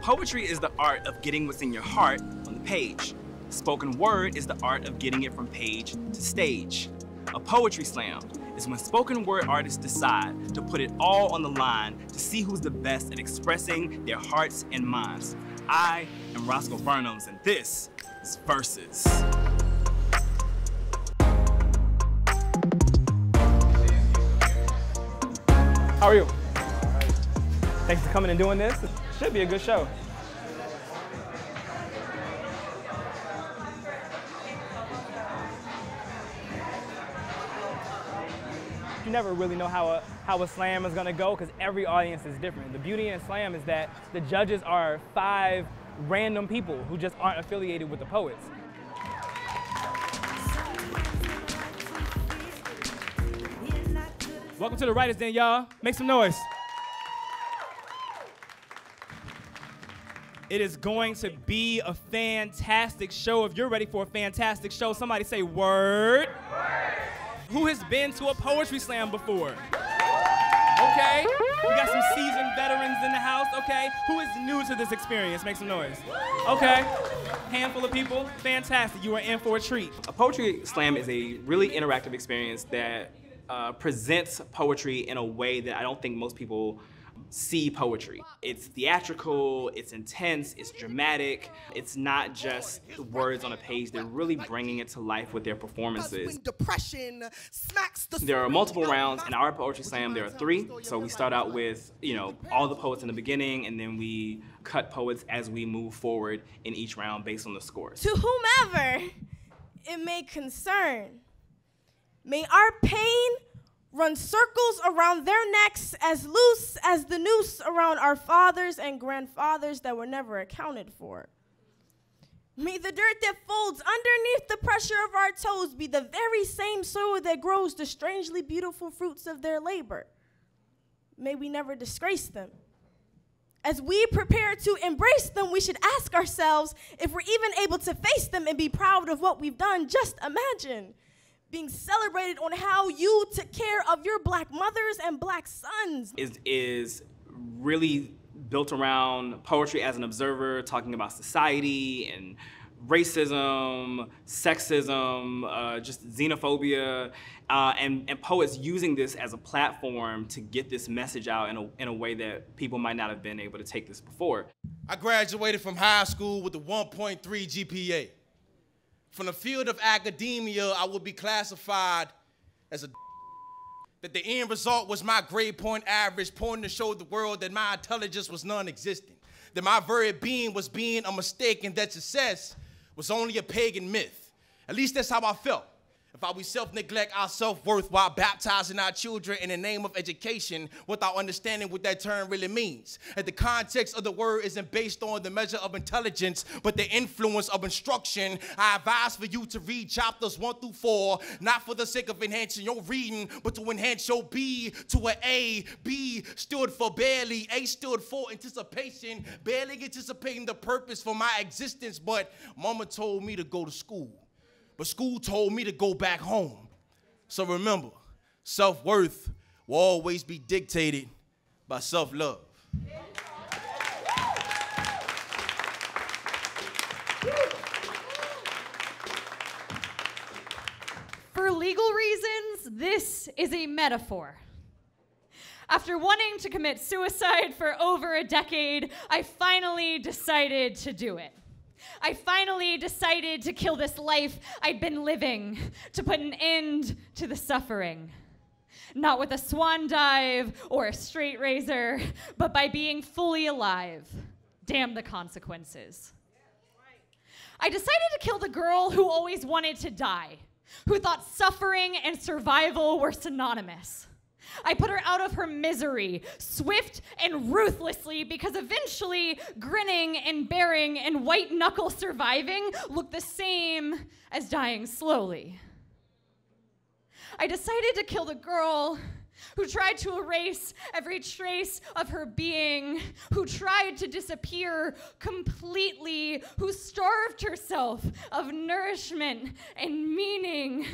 Poetry is the art of getting what's in your heart on the page. Spoken word is the art of getting it from page to stage. A poetry slam is when spoken word artists decide to put it all on the line to see who's the best at expressing their hearts and minds. I am Roscoe Burnems, and this is Verses. How are you? Thanks for coming and doing this. It should be a good show. You never really know how a slam is gonna go because every audience is different. The beauty in a slam is that the judges are 5 random people who just aren't affiliated with the poets. Welcome to the Writers' Den, y'all. Make some noise. It is going to be a fantastic show. If you're ready for a fantastic show, somebody say word. Word. Who has been to a poetry slam before? Okay. We got some seasoned veterans in the house, okay? Who is new to this experience? Make some noise. Okay. Handful of people. Fantastic. You are in for a treat. A poetry slam is a really interactive experience that presents poetry in a way that I don't think most people see poetry. It's theatrical, it's intense, it's dramatic. It's not just the words on a page, they're really bringing it to life with their performances. There are multiple rounds. In our poetry slam, there are 3. So we start out with, all the poets in the beginning, and then we cut poets as we move forward in each round based on the scores. To whomever it may concern, may our pain run circles around their necks as loose as the noose around our fathers and grandfathers that were never accounted for. May the dirt that folds underneath the pressure of our toes be the very same soil that grows the strangely beautiful fruits of their labor. May we never disgrace them. As we prepare to embrace them, we should ask ourselves if we're even able to face them and be proud of what we've done. Just imagine being celebrated on how you took care of your black mothers and black sons. Is really built around poetry as an observer, talking about society and racism, sexism, just xenophobia, and poets using this as a platform to get this message out in a way that people might not have been able to take this before. I graduated from high school with a 1.3 GPA. From the field of academia, I would be classified as that the end result was my grade point average, pointing to show the world that my intelligence was non-existent, that my very being was being a mistake, and that success was only a pagan myth. At least that's how I felt. If we self-neglect our self-worth while baptizing our children in the name of education without understanding what that term really means. And the context of the word isn't based on the measure of intelligence, but the influence of instruction. I advise for you to read chapters 1 through 4, not for the sake of enhancing your reading, but to enhance your B to an A. B stood for barely, A stood for anticipation, barely anticipating the purpose for my existence, but mama told me to go to school. But school told me to go back home. So remember, self-worth will always be dictated by self-love. For legal reasons, this is a metaphor. After wanting to commit suicide for over a decade, I finally decided to do it. I finally decided to kill this life I'd been living, to put an end to the suffering. Not with a swan dive or a straight razor, but by being fully alive. Damn the consequences. I decided to kill the girl who always wanted to die, who thought suffering and survival were synonymous. I put her out of her misery, swift and ruthlessly, because eventually grinning and bearing and white knuckle surviving looked the same as dying slowly. I decided to kill the girl who tried to erase every trace of her being, who tried to disappear completely, who starved herself of nourishment and meaning.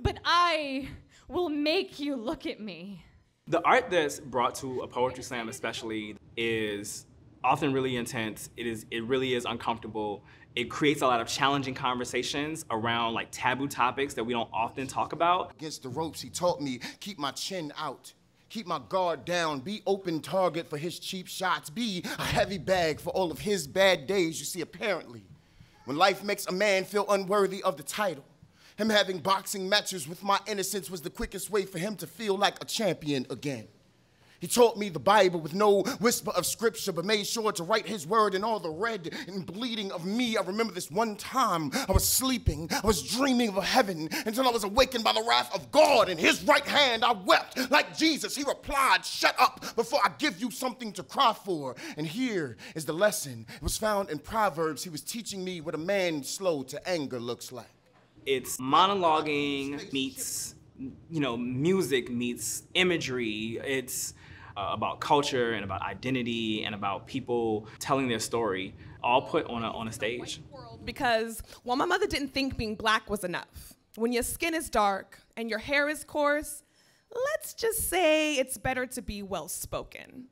But I will make you look at me. The art that's brought to a poetry slam especially is often really intense. It really is uncomfortable. It creates a lot of challenging conversations around like taboo topics that we don't often talk about. Against the ropes, he taught me, keep my chin out, keep my guard down, be open target for his cheap shots, be a heavy bag for all of his bad days. You see, apparently, when life makes a man feel unworthy of the title, him having boxing matches with my innocence was the quickest way for him to feel like a champion again. He taught me the Bible with no whisper of scripture, but made sure to write his word in all the red and bleeding of me. I remember this one time I was sleeping, I was dreaming of a heaven until I was awakened by the wrath of God. In his right hand I wept like Jesus. He replied, shut up before I give you something to cry for. And here is the lesson. It was found in Proverbs. He was teaching me what a man slow to anger looks like. It's monologuing meets, music meets imagery. It's about culture and about identity and about people telling their story, all put on a stage. Because while my mother didn't think being black was enough, when your skin is dark and your hair is coarse, let's just say it's better to be well-spoken.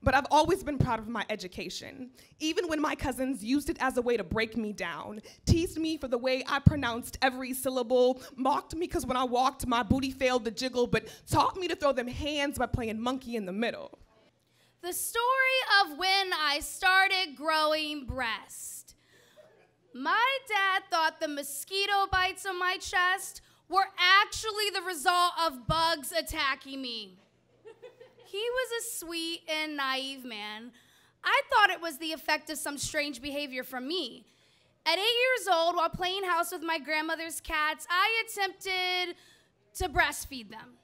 But I've always been proud of my education, even when my cousins used it as a way to break me down, teased me for the way I pronounced every syllable, mocked me because when I walked, my booty failed to jiggle, but taught me to throw them hands by playing monkey in the middle. The story of when I started growing breast. My dad thought the mosquito bites on my chest were actually the result of bugs attacking me. He was a sweet and naive man. I thought it was the effect of some strange behavior from me. At 8 years old, while playing house with my grandmother's cats, I attempted to breastfeed them.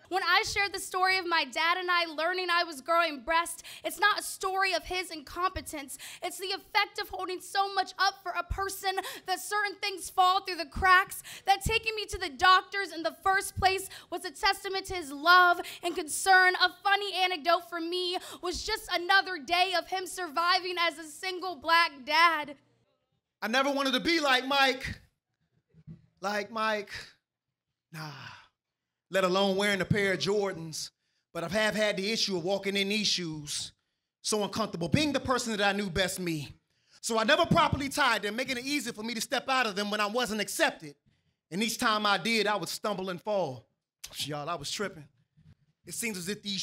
When I shared the story of my dad and I learning I was growing breast, it's not a story of his incompetence. It's the effect of holding so much up for a person that certain things fall through the cracks, that taking me to the doctors in the first place was a testament to his love and concern. A funny anecdote for me was just another day of him surviving as a single black dad. I never wanted to be like Mike. Nah. Let alone wearing a pair of Jordans, but I've had the issue of walking in these shoes, so uncomfortable, being the person that I knew best me. So I never properly tied them, making it easy for me to step out of them when I wasn't accepted. And each time I did, I would stumble and fall. Y'all, I was tripping. It seems as if these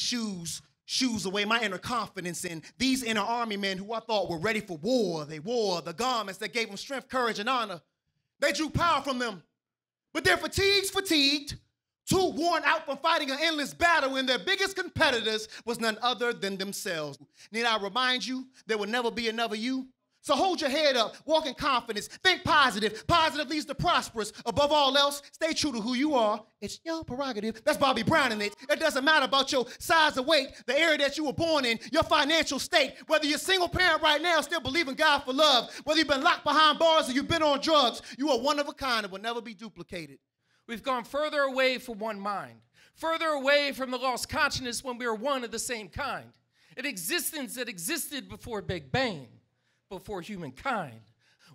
shoes away my inner confidence, and these inner army men who I thought were ready for war, they wore the garments that gave them strength, courage, and honor. They drew power from them, but their fatigued, too worn out from fighting an endless battle, and their biggest competitors was none other than themselves. Need I remind you, there will never be another you? So hold your head up, walk in confidence, think positive. Positive leads to prosperous. Above all else, stay true to who you are. It's your prerogative. That's Bobby Brown in it. It doesn't matter about your size or weight, the area that you were born in, your financial state, whether you're a single parent right now, still believe in God for love, whether you've been locked behind bars or you've been on drugs, you are one of a kind and will never be duplicated. We've gone further away from one mind, further away from the lost consciousness when we were one of the same kind. An existence that existed before Big Bang, before humankind.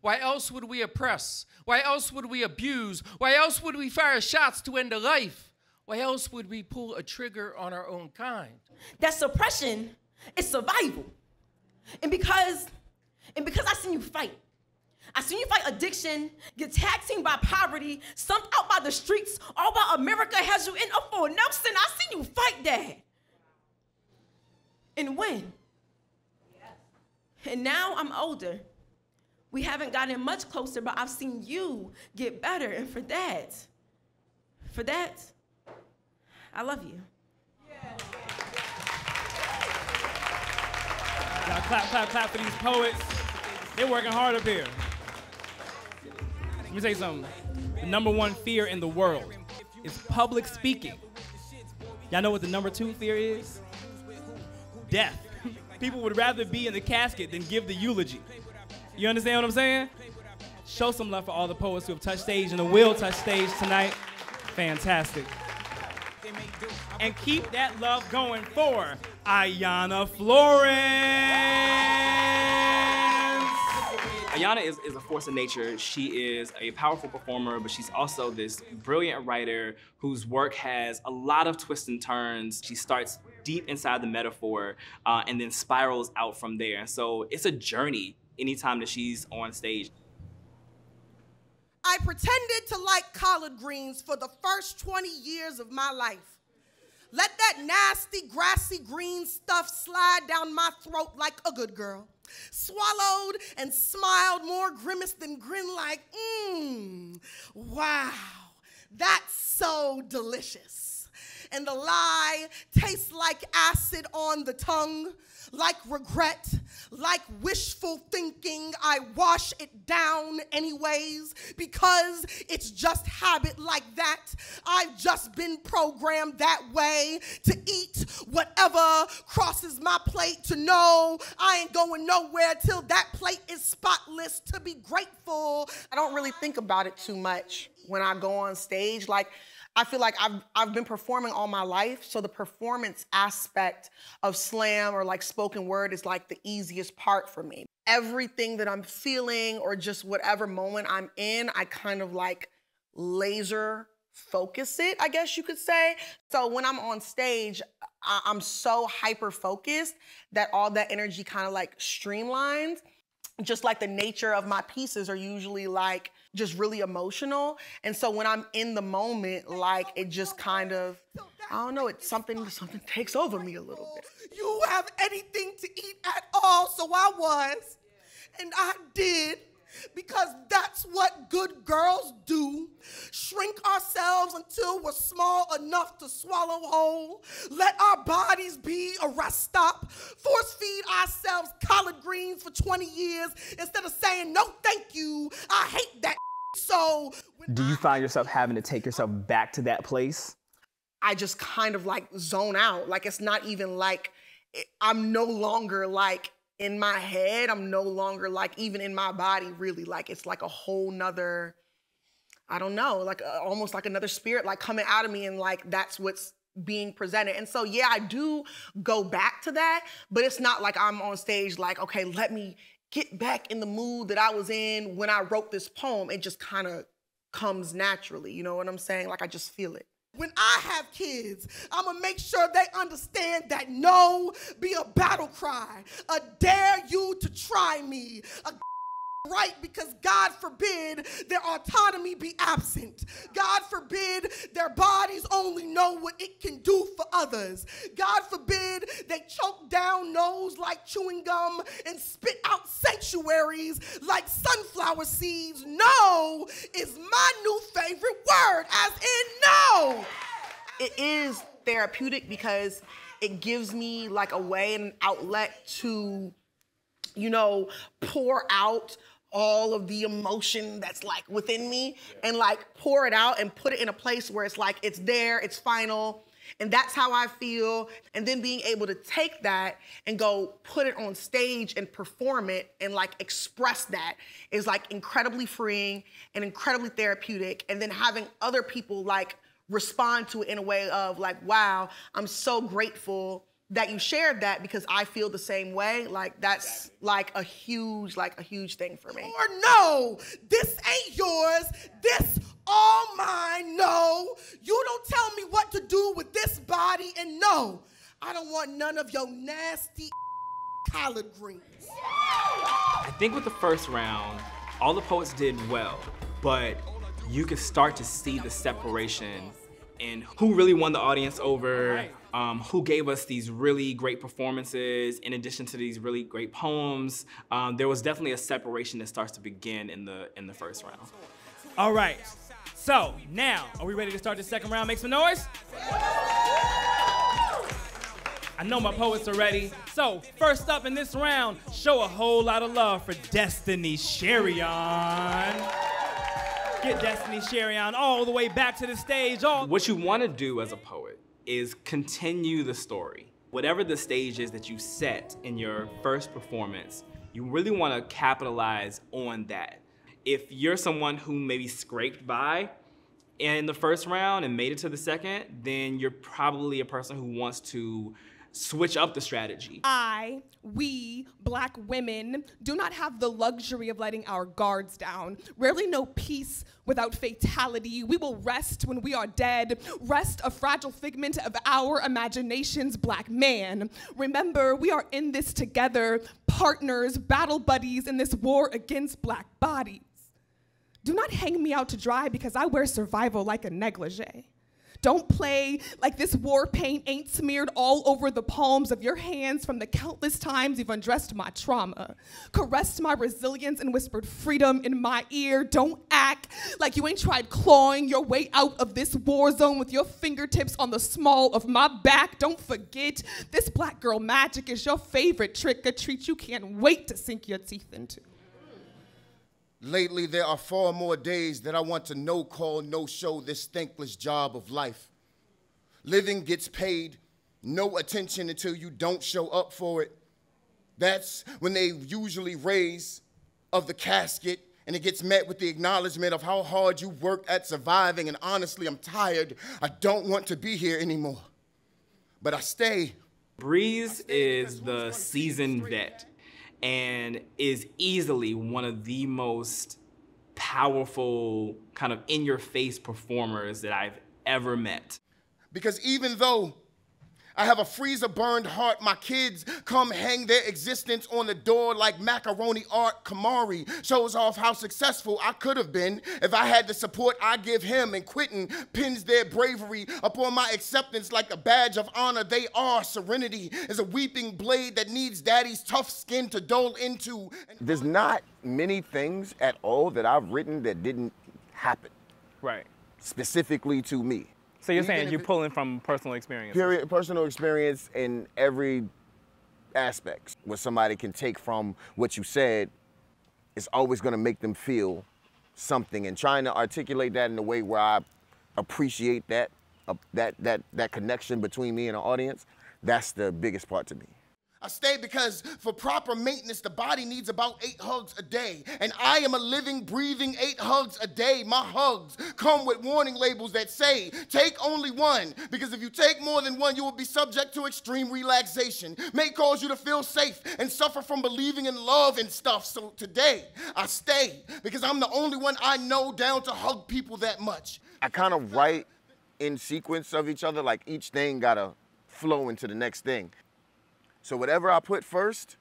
Why else would we oppress? Why else would we abuse? Why else would we fire shots to end a life? Why else would we pull a trigger on our own kind? That suppression is survival. And because I seen you fight. I seen you fight addiction, get tag teamed by poverty, stumped out by the streets, all while America has you in a full Nelson. I seen you fight that. And win. And now I'm older. We haven't gotten much closer, but I've seen you get better. And for that, I love you. Y'all clap for these poets. They're working hard up here. Let me tell you something. The #1 fear in the world is public speaking. Y'all know what the #2 fear is? Death. People would rather be in the casket than give the eulogy. You understand what I'm saying? Show some love for all the poets who have touched stage and will touch stage tonight. Fantastic. And keep that love going for Ayanna Florence. Ayanna is a force of nature. She is a powerful performer, but she's also this brilliant writer whose work has a lot of twists and turns. She starts deep inside the metaphor and then spirals out from there. And so it's a journey anytime that she's on stage. I pretended to like collard greens for the first 20 years of my life. Let that nasty, grassy green stuff slide down my throat like a good girl. Swallowed and smiled, more grimace than grin, like, wow, that's so delicious. And the lie tastes like acid on the tongue, like regret, like wishful thinking. I wash it down anyways because it's just habit like that. I've just been programmed that way to eat whatever crosses my plate, to know I ain't going nowhere till that plate is spotless, to be grateful. I don't really think about it too much when I go on stage. Like, I feel like I've been performing all my life, so the performance aspect of slam or like spoken word is like the easiest part for me. Everything that I'm feeling or just whatever moment I'm in, I kind of like laser focus it, I guess you could say. So when I'm on stage, I'm so hyper focused that all that energy kind of like streamlines. Just like the nature of my pieces are usually like just really emotional. And so when I'm in the moment, like it just kind of, I don't know, it's something takes over me a little bit. You have anything to eat at all, so I was. And I did, because that's what good girls do. Shrink ourselves until we're small enough to swallow whole. Let our bodies be a rest stop. Force feed ourselves collard greens for 20 years instead of saying, no, thank you. I hate that. So do you find yourself having to take yourself back to that place? I just kind of like zone out. Like it's not even like, I'm no longer like in my head. I'm no longer like even in my body really. Like it's like a whole nother, I don't know, like almost like another spirit like coming out of me, and like that's what's being presented. And so yeah, I do go back to that, but it's not like I'm on stage like, okay, let me get back in the mood that I was in when I wrote this poem. It just kind of comes naturally, you know what I'm saying? Like I just feel it. When I have kids, I'm gonna make sure they understand that no be a battle cry, a dare you to try me, a right, because God forbid their autonomy be absent. God forbid their bodies only know what it can do for others. God forbid they choke down nose like chewing gum and spit out sanctuaries like sunflower seeds. No is my new favorite word, as in no. It is therapeutic because it gives me like a way and an outlet to, you know, pour out all of the emotion that's like within me and like pour it out and put it in a place where it's like, it's there, it's final, and that's how I feel. And then being able to take that and go put it on stage and perform it and like express that is like incredibly freeing and incredibly therapeutic. And then having other people like respond to it in a way of like, wow, I'm so grateful that you shared that because I feel the same way. Like that's like a huge thing for me. Or no, this ain't yours, this all mine. No, you don't tell me what to do with this body, and no, I don't want none of your nasty collard greens. I think with the first round, all the poets did well, but you could start to see the separation in who really won the audience over, who gave us these really great performances in addition to these really great poems. There was definitely a separation that starts to begin in the first round. All right, so now, are we ready to start the second round? Make some noise. I know my poets are ready. So first up in this round, show a whole lot of love for Destiny Sherion. Get Destiny Sherion all the way back to the stage. What you want to do as a poet is continue the story. Whatever the stage is that you set in your first performance, you really want to capitalize on that. If you're someone who maybe scraped by in the first round and made it to the second, then you're probably a person who wants to switch up the strategy. We, Black women, do not have the luxury of letting our guards down. Rarely know peace without fatality. We will rest when we are dead. Rest, a fragile figment of our imaginations, Black man. Remember, we are in this together, partners, battle buddies in this war against Black bodies. Do not hang me out to dry because I wear survival like a negligee. Don't play like this war paint ain't smeared all over the palms of your hands from the countless times you've undressed my trauma, caressed my resilience and whispered freedom in my ear. Don't act like you ain't tried clawing your way out of this war zone with your fingertips on the small of my back. Don't forget, this Black girl magic is your favorite trick or treat you can't wait to sink your teeth into. Lately, there are far more days that I want to no-call, no-show this thankless job of life. Living gets paid, no attention until you don't show up for it. That's when they usually raise of the casket, and it gets met with the acknowledgement of how hard you work at surviving, and honestly, I'm tired. I don't want to be here anymore, but I stay. Breeze is the seasoned vet and is easily one of the most powerful, kind of in-your-face performers that I've ever met. Because even though I have a freezer-burned heart, my kids come hang their existence on the door like macaroni art. Kamari shows off how successful I could have been if I had the support I give him, and Quentin pins their bravery upon my acceptance like a badge of honor. They are. Serenity is a weeping blade that needs daddy's tough skin to dole into. There's not many things at all that I've written that didn't happen. Right. Specifically to me. So you're saying you're pulling from personal experience? Period, personal experience in every aspect. What somebody can take from what you said is always going to make them feel something, and trying to articulate that in a way where I appreciate that connection between me and the audience, that's the biggest part to me. I stay because for proper maintenance, the body needs about 8 hugs a day. And I am a living, breathing 8 hugs a day. My hugs come with warning labels that say, take only one, because if you take more than one, you will be subject to extreme relaxation. May cause you to feel safe and suffer from believing in love and stuff. So today, I stay because I'm the only one I know down to hug people that much. I kind of write in sequence of each other, like each thing gotta flow into the next thing. So whatever I put first,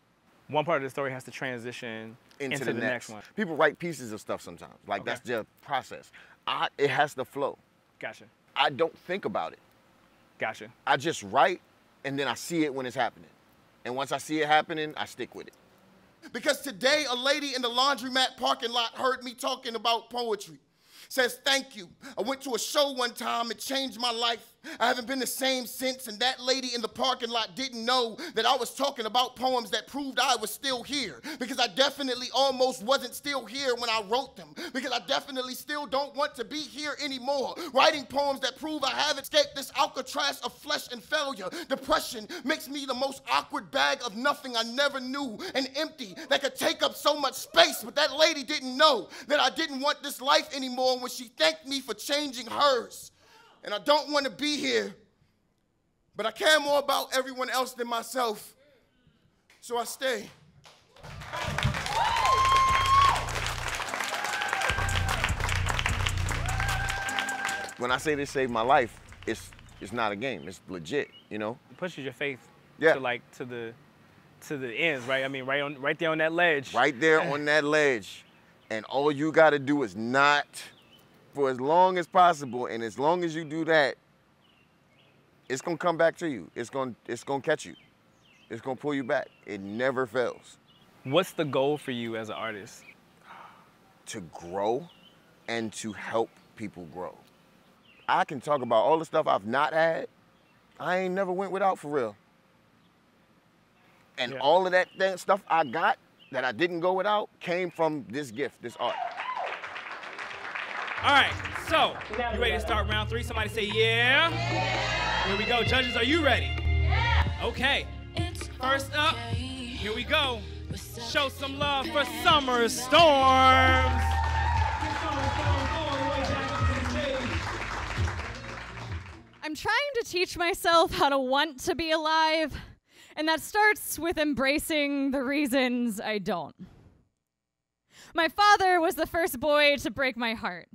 one part of the story has to transition into the next one. People write pieces of stuff sometimes. Like that's their process. It has to flow. Gotcha. I don't think about it. Gotcha. I just write, and then I see it when it's happening. And once I see it happening, I stick with it. Because today, a lady in the laundromat parking lot heard me talking about poetry. Says, thank you. I went to a show one time, it changed my life. I haven't been the same since, and that lady in the parking lot didn't know that I was talking about poems that proved I was still here, because I definitely almost wasn't still here when I wrote them, because I definitely still don't want to be here anymore. Writing poems that prove I have escaped this Alcatraz of flesh and failure. Depression makes me the most awkward bag of nothing I never knew, and empty that could take up so much space, but that lady didn't know that I didn't want this life anymore when she thanked me for changing hers. And I don't want to be here, but I care more about everyone else than myself, so I stay. When I say this saved my life, it's not a game. It's legit, you know? It pushes your faith to the ends, right? I mean, right there on that ledge. Right there on that ledge. And all you got to do is not, for as long as possible, and as long as you do that, it's gonna come back to you. It's gonna catch you. It's gonna pull you back. It never fails. What's the goal for you as an artist? To grow and to help people grow. I can talk about all the stuff I've not had. I ain't never went without, for real. And all of that stuff I got that I didn't go without came from this gift, this art. All right, so you ready to start round 3? Somebody say yeah. Here we go. Judges, are you ready? Yeah. Okay. First up, here we go. Show some love for Summer Storms. I'm I'm trying to teach myself how to want to be alive, and that starts with embracing the reasons I don't. My father was the first boy to break my heart,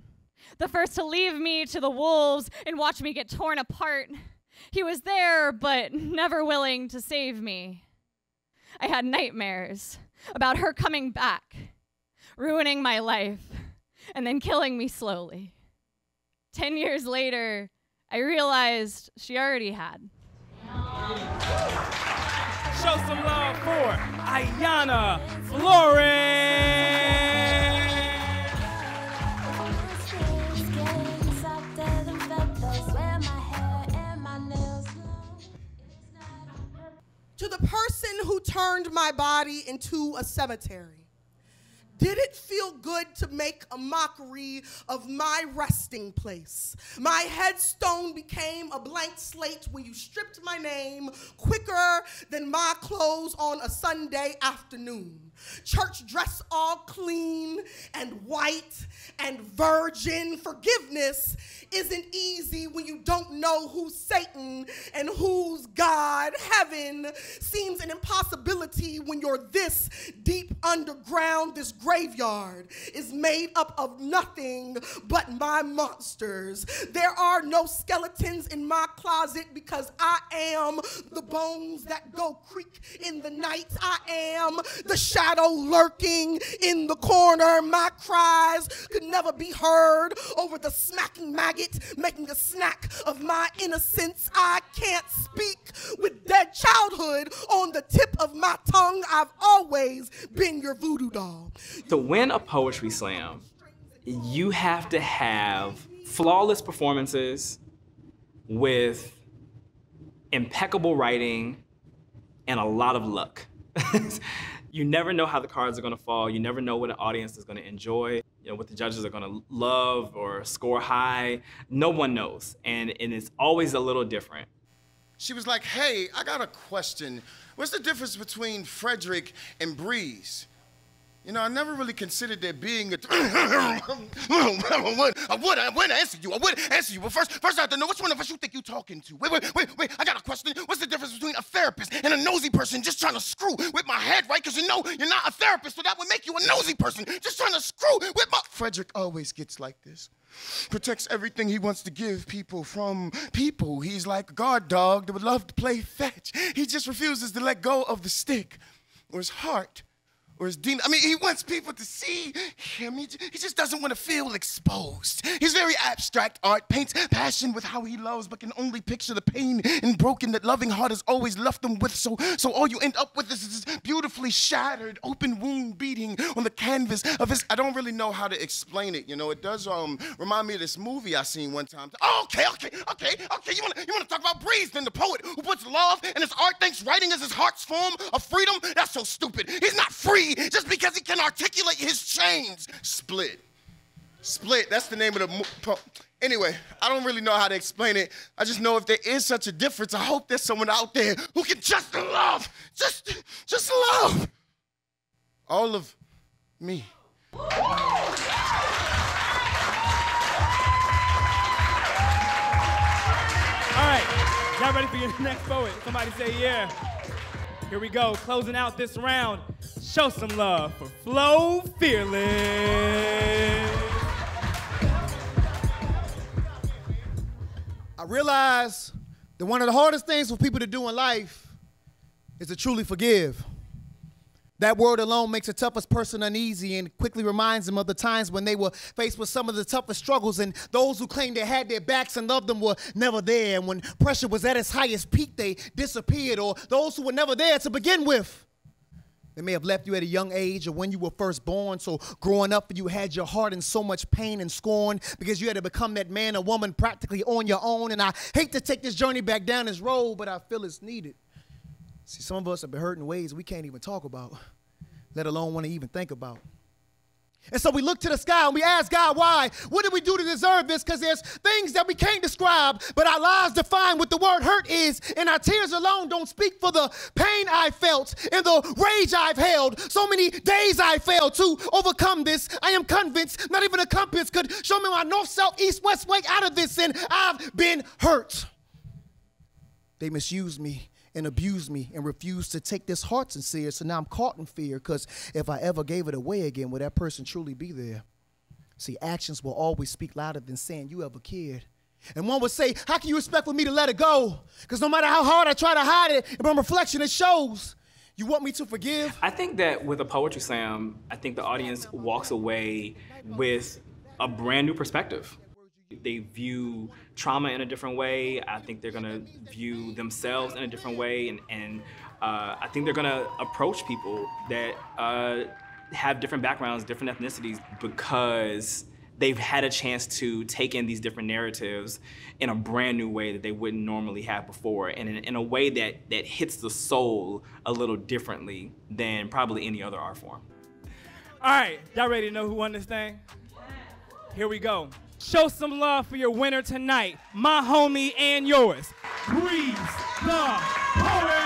the first to leave me to the wolves and watch me get torn apart. He was there, but never willing to save me. I had nightmares about her coming back, ruining my life, and then killing me slowly. 10 years later, I realized she already had. Show some love for Ayanna Florence. To the person who turned my body into a cemetery, did it feel good to make a mockery of my resting place? My headstone became a blank slate when you stripped my name quicker than my clothes on a Sunday afternoon. Church dress all clean and white and virgin. Forgiveness isn't easy when you don't know who's Satan and who's God. Heaven seems an impossibility when you're this deep underground. This graveyard is made up of nothing but my monsters. There are no skeletons in my closet because I am the bones that go creak in the night. I am the shadow lurking in the corner. My cries could never be heard over the smacking maggot making a snack of my innocence. I can't speak with dead childhood on the tip of my tongue. I've always been your voodoo doll. To win a poetry slam, you have to have flawless performances with impeccable writing and a lot of luck. You never know how the cards are gonna fall. You never know what an audience is gonna enjoy, what the judges are gonna love or score high. No one knows, and it's always a little different. She was like, hey, I got a question. What's the difference between Frederick and Breeze? I never really considered there being a... I would answer you. But first I have to know which one of us you think you're talking to. Wait. I got a question. What's the difference between a therapist and a nosy person just trying to screw with my head, right? Because you're not a therapist, so that would make you a nosy person just trying to screw with my... Frederick always gets like this. Protects everything he wants to give people from people. He's like a guard dog that would love to play fetch. He just refuses to let go of the stick or his heart. Or his demon. He wants people to see him. He just doesn't want to feel exposed. He's very abstract art, paints passion with how he loves, but can only picture the pain and broken that loving heart has always left him with. So all you end up with is this beautifully shattered, open wound beating on the canvas of his. I don't really know how to explain it. It does remind me of this movie I seen one time. Oh, okay. You wanna talk about Breeze, then the poet who puts love in his art, thinks writing is his heart's form of freedom? That's so stupid. He's not free just because he can articulate his chains. Split. That's the name of the Anyway, I don't really know how to explain it. I just know if there is such a difference, I hope there's someone out there who can just love, just love all of me. All right, y'all ready for your next poet? Somebody say yeah. Here we go, closing out this round. Show some love for Flo Fearless. I realize that one of the hardest things for people to do in life is to truly forgive. That word alone makes the toughest person uneasy and quickly reminds them of the times when they were faced with some of the toughest struggles, and those who claimed they had their backs and loved them were never there. And when pressure was at its highest peak, they disappeared. Or those who were never there to begin with. They may have left you at a young age or when you were first born. So growing up, you had your heart in so much pain and scorn because you had to become that man or woman practically on your own. And I hate to take this journey back down this road, but I feel it's needed. See, some of us have been hurt in ways we can't even talk about, let alone want to even think about. And so we look to the sky and we ask God, why? What did we do to deserve this? Because there's things that we can't describe, but our lives define what the word hurt is, and our tears alone don't speak for the pain I felt and the rage I've held. So many days I failed to overcome this. I am convinced not even a compass could show me my north, south, east, west way out of this, and I've been hurt. They misused me and abused me and refused to take this heart sincere, so now I'm caught in fear, because if I ever gave it away again, will that person truly be there? See, actions will always speak louder than saying you ever cared. And one would say, how can you expect for me to let it go? Because no matter how hard I try to hide it, in my reflection it shows. You want me to forgive? I think that with a poetry slam, I think the audience walks away with a brand new perspective. They view trauma in a different way. I think they're gonna view themselves in a different way, and I think they're gonna approach people that have different backgrounds, different ethnicities, because they've had a chance to take in these different narratives in a brand new way that they wouldn't normally have before, and in a way that hits the soul a little differently than probably any other art form. All right, y'all ready to know who won this thing? Here we go. Show some love for your winner tonight, my homie and yours, Breeze the Poet!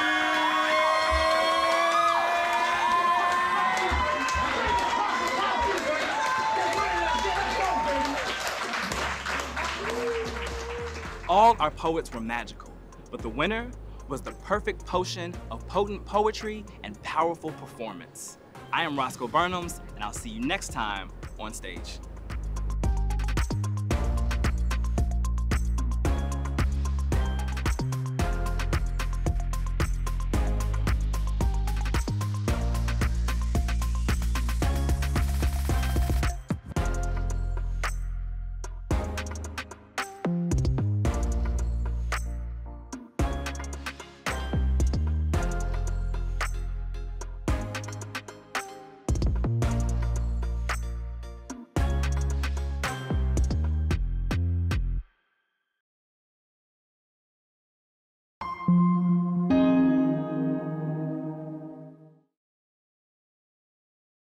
All our poets were magical, but the winner was the perfect potion of potent poetry and powerful performance. I am Roscoe Burnems, and I'll see you next time on stage.